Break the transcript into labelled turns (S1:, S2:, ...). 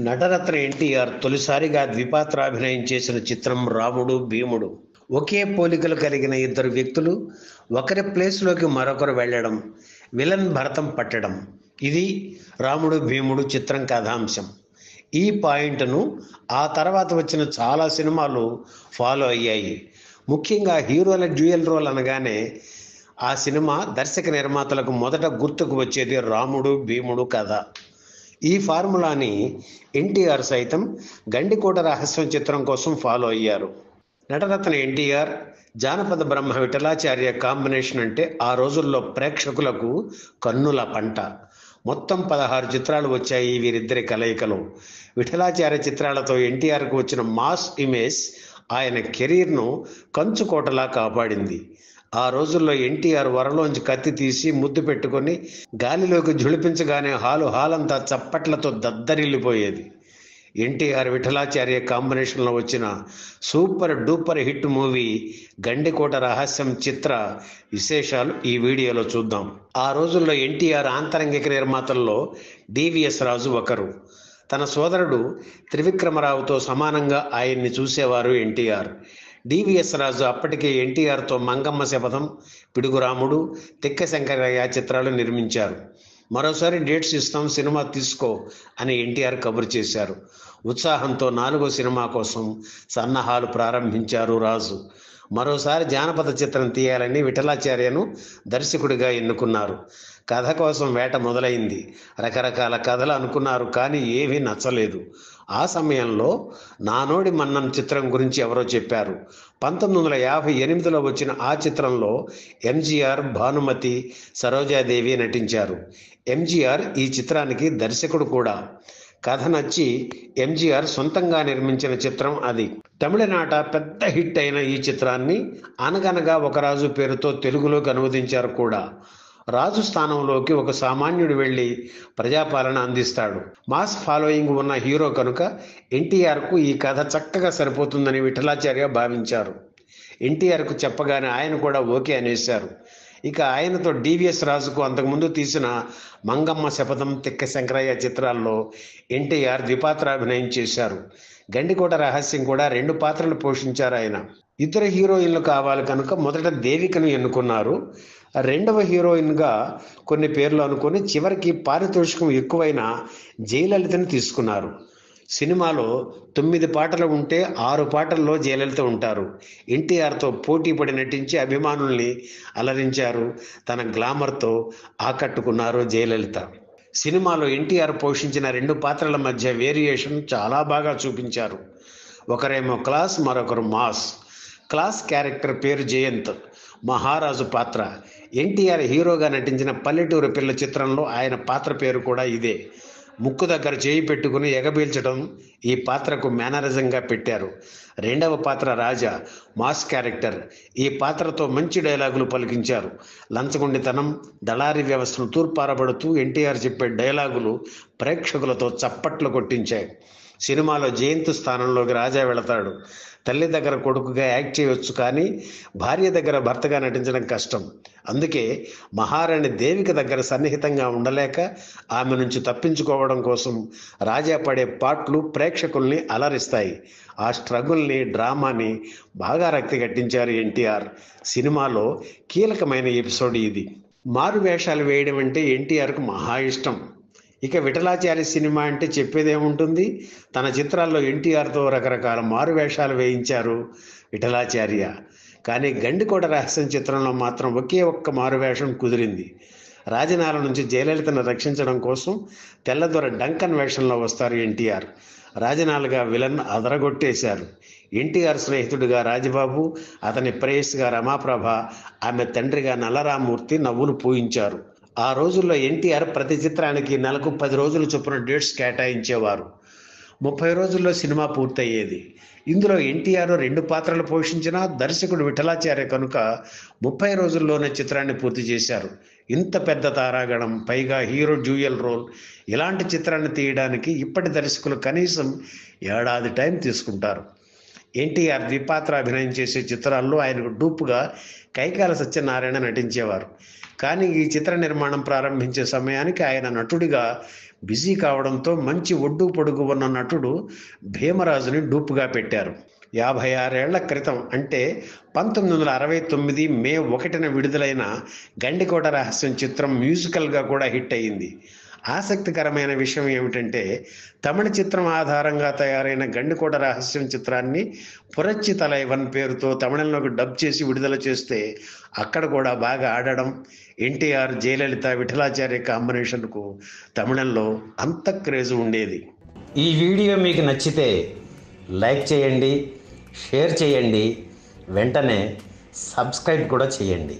S1: నటరత్న ఎన్టీఆర్ తొలిసారిగా ద్విపాత్రాభినయం చేసిన చిత్రం రాముడు భీముడు. ఒకే పోలికలు కలిగిన ఇద్దరు వ్యక్తులు ఒకరి ప్లేస్లోకి మరొకరు వెళ్ళడం, విలన్ భరతం పట్టడం. ఇది రాముడు భీముడు చిత్రం కథాంశం. ఈ పాయింట్ను ఆ తర్వాత వచ్చిన చాలా సినిమాలు ఫాలో అయ్యాయి. ముఖ్యంగా హీరోల డ్యూయల్ రోల్ అనగానే ఆ సినిమా దర్శక నిర్మాతలకు మొదట గుర్తుకు వచ్చేది రాముడు భీముడు కథ. ఈ ఫార్ములాని ఎన్టీఆర్ సైతం గండికోట రహస్యం చిత్రం కోసం ఫాలో అయ్యారు. నటరత్న ఎన్టీఆర్, జానపద బ్రహ్మ విఠలాచార్య కాంబినేషన్ అంటే ఆ రోజుల్లో ప్రేక్షకులకు కన్నుల పంట. మొత్తం 16 చిత్రాలు వచ్చాయి వీరిద్దరి కలయికలో. విఠలాచార్య చిత్రాలతో ఎన్టీఆర్కు వచ్చిన మాస్ ఇమేజ్ ఆయన కెరీర్ను కంచుకోటలా కాపాడింది. ఆ రోజుల్లో ఎన్టీఆర్ వరలోంచి కత్తి తీసి ముద్దు పెట్టుకొని గాలిలోకి ఝుళిపించగానే హాలంతా చప్పట్లతో దద్దరిల్లిపోయేది. ఎన్టీఆర్ విఠలాచార్య కాంబినేషన్లో వచ్చిన super duper hit movie Gandikota రహస్యం చిత్ర విశేషాలు ఈ వీడియోలో చూద్దాం. ఆ రోజుల్లో ఎన్టీఆర్ ఆంతరంగిక నిర్మాతల్లో డివిఎస్ రాజు ఒకరు. తన సోదరుడు త్రివిక్రమరావుతో సమానంగా ఆయన్ని చూసేవారు ఎన్టీఆర్. డివిఎస్ రాజు అప్పటికే ఎన్టీఆర్తో మంగమ్మ శపథం, పిడుగురాముడు, తిక్క శంకరయ్య చిత్రాలు నిర్మించారు. మరోసారి డేట్స్ ఇస్తాం, సినిమా తీసుకో అని ఎన్టీఆర్ కబురు చేశారు. ఉత్సాహంతో 4వ సినిమా కోసం సన్నాహాలు ప్రారంభించారు రాజు. మరోసారి జానపద చిత్రం తీయాలని విఠలాచార్యను దర్శకుడిగా ఎన్నుకున్నారు. కథ కోసం వేట మొదలైంది. రకరకాల కథలు అనుకున్నారు, కానీ ఏమీ నచ్చలేదు. ఆ సమయంలో నానోడి మన్నన్ చిత్రం గురించి ఎవరో చెప్పారు. 1958లో వచ్చిన ఆ చిత్రంలో ఎంజీఆర్, భానుమతి, సరోజాదేవి నటించారు. ఎంజీఆర్ ఈ చిత్రానికి దర్శకుడు కూడా. కథ నచ్చి ఎంజీఆర్ సొంతంగా నిర్మించిన చిత్రం అది. తమిళనాట పెద్ద హిట్ అయిన ఈ చిత్రాన్ని అనగనగా ఒక రాజు పేరుతో తెలుగులోకి అనువదించారు కూడా. రాజు స్థానంలోకి ఒక సామాన్యుడు వెళ్ళి ప్రజాపాలన అందిస్తాడు. మాస్ ఫాలోయింగ్ ఉన్న హీరో కనుక ఎన్టీఆర్కు ఈ కథ చక్కగా సరిపోతుందని విఠలాచార్య భావించారు. ఎన్టీఆర్కు చెప్పగానే ఆయన కూడా ఓకే అనేశారు. ఇక ఆయనతో డివిఎస్ రాజుకు అంతకుముందు తీసిన మంగమ్మ శపథం, తిక్క శంకరయ్య చిత్రాల్లో ఎన్టీఆర్ ద్విపాత్రాభినయం చేశారు. గండికోట రహస్యం కూడా 2 పాత్రలు పోషించారు ఆయన. ఇద్దరు హీరోయిన్లు కావాలి కనుక మొదట దేవికను ఎన్నుకున్నారు. 2వ హీరోయిన్గా కొన్ని పేర్లు అనుకొని చివరికి పారితోషికం ఎక్కువైన జయలలితను తీసుకున్నారు. సినిమాలో 9 పాటలు ఉంటే 6 పాటల్లో జయలలిత ఉంటారు. ఎన్టీఆర్తో పోటీ పడి నటించి అభిమానుల్ని అలరించారు. తన గ్లామర్తో ఆకట్టుకున్నారు జయలలిత. సినిమాలో ఎన్టీఆర్ పోషించిన 2 పాత్రల మధ్య వేరియేషన్ చాలా బాగా చూపించారు. ఒకరేమో క్లాస్, మరొకరు మాస్. క్లాస్ క్యారెక్టర్ పేరు జయంత్, మహారాజు పాత్ర. ఎన్టీఆర్ హీరోగా నటించిన పల్లెటూరు పిల్ల చిత్రంలో ఆయన పాత్ర పేరు కూడా ఇదే. ముక్కు దగ్గర చేయి పెట్టుకుని ఎగబీల్చడం ఈ పాత్రకు మేనరిజంగా పెట్టారు. 2వ పాత్ర రాజా, మాస్ క్యారెక్టర్. ఈ పాత్రతో మంచి డైలాగులు పలికించారు. లంచగొండితనం, దళారీ వ్యవస్థను తూర్పారబడుతూ ఎన్టీఆర్ చెప్పే డైలాగులు ప్రేక్షకులతో చప్పట్లు కొట్టించాయి. సినిమాలో జయంత్ స్థానంలోకి రాజా వెళతాడు. తల్లి దగ్గర కొడుకుగా యాక్ట్ చేయవచ్చు, కానీ భార్య దగ్గర భర్తగా నటించడం కష్టం. అందుకే మహారాణి దేవిక దగ్గర సన్నిహితంగా ఉండలేక ఆమె నుంచి తప్పించుకోవడం కోసం రాజా పడే పాటలు ప్రేక్షకుల్ని అలరిస్తాయి. ఆ స్ట్రగుల్ని, డ్రామాని బాగా రక్తి కట్టించారు ఎన్టీఆర్. సినిమాలో కీలకమైన ఎపిసోడ్ ఇది. మారు వేషాలు వేయడం అంటే ఎన్టీఆర్కు మహా ఇష్టం. ఇక విఠలాచార్య సినిమా అంటే చెప్పేదేముంటుంది. తన చిత్రాల్లో ఎన్టీఆర్తో రకరకాల మారు వేషాలు వేయించారు విఠలాచార్య. కానీ గండికోట రహస్యం చిత్రంలో మాత్రం ఒకే ఒక్క మారువేషం కుదిరింది. రాజనాల నుంచి జయలలితను రక్షించడం కోసం తెల్లదొర డంకన్ వేషంలో వస్తారు ఎన్టీఆర్. రాజనాలుగా విలన్ అదరగొట్టేశారు. ఎన్టీఆర్ స్నేహితుడిగా రాజబాబు, అతని ప్రేయస్గా రమాప్రభ, ఆమె తండ్రిగా నల్లరామూర్తి నవ్వులు పూయించారు. ఆ రోజుల్లో ఎన్టీఆర్ ప్రతి చిత్రానికి నెలకు 10 రోజులు చొప్పున డేట్స్ కేటాయించేవారు. 30 రోజుల్లో సినిమా పూర్తయ్యేది. ఇందులో ఎన్టీఆర్ 2 పాత్రలు పోషించిన దర్శకుడు విఠలాచార్య కనుక 30 రోజుల్లోనే చిత్రాన్ని పూర్తి చేశారు. ఇంత పెద్ద తారాగణం, పైగా హీరో డ్యూయల్ రోల్, ఇలాంటి చిత్రాన్ని తీయడానికి ఇప్పటి దర్శకులు కనీసం 1 ఏడాది టైం తీసుకుంటారు. ఎన్టీఆర్ ద్విపాత్ర అభినయం చేసే చిత్రాల్లో ఆయనకు డూపుగా కైకాల సత్యనారాయణ నటించేవారు. కానీ ఈ చిత్ర నిర్మాణం ప్రారంభించే సమయానికి ఆయన నటుడిగా బిజీ కావడంతో మంచి ఒడ్డు పొడుగు ఉన్న నటుడు భీమరాజుని డూపుగా పెట్టారు. 56 ఏళ్ల క్రితం అంటే 1969 మే 1న విడుదలైన గండికోట రహస్యం చిత్రం మ్యూజికల్గా కూడా హిట్ అయింది. ఆసక్తికరమైన విషయం ఏమిటంటే తమిళ చిత్రం ఆధారంగా తయారైన గండికోట రహస్యం చిత్రాన్ని పురచ్చి తలైవన్ పేరుతో తమిళంలోకి డబ్ చేసి విడుదల చేస్తే అక్కడ కూడా బాగా ఆడడం, ఎన్టీఆర్ జయలలిత విఠలాచార్య కాంబినేషన్కు తమిళంలో అంత క్రేజ్ ఉండేది.
S2: ఈ వీడియో మీకు నచ్చితే లైక్ చేయండి, షేర్ చేయండి, వెంటనే సబ్స్క్రైబ్ కూడా చేయండి.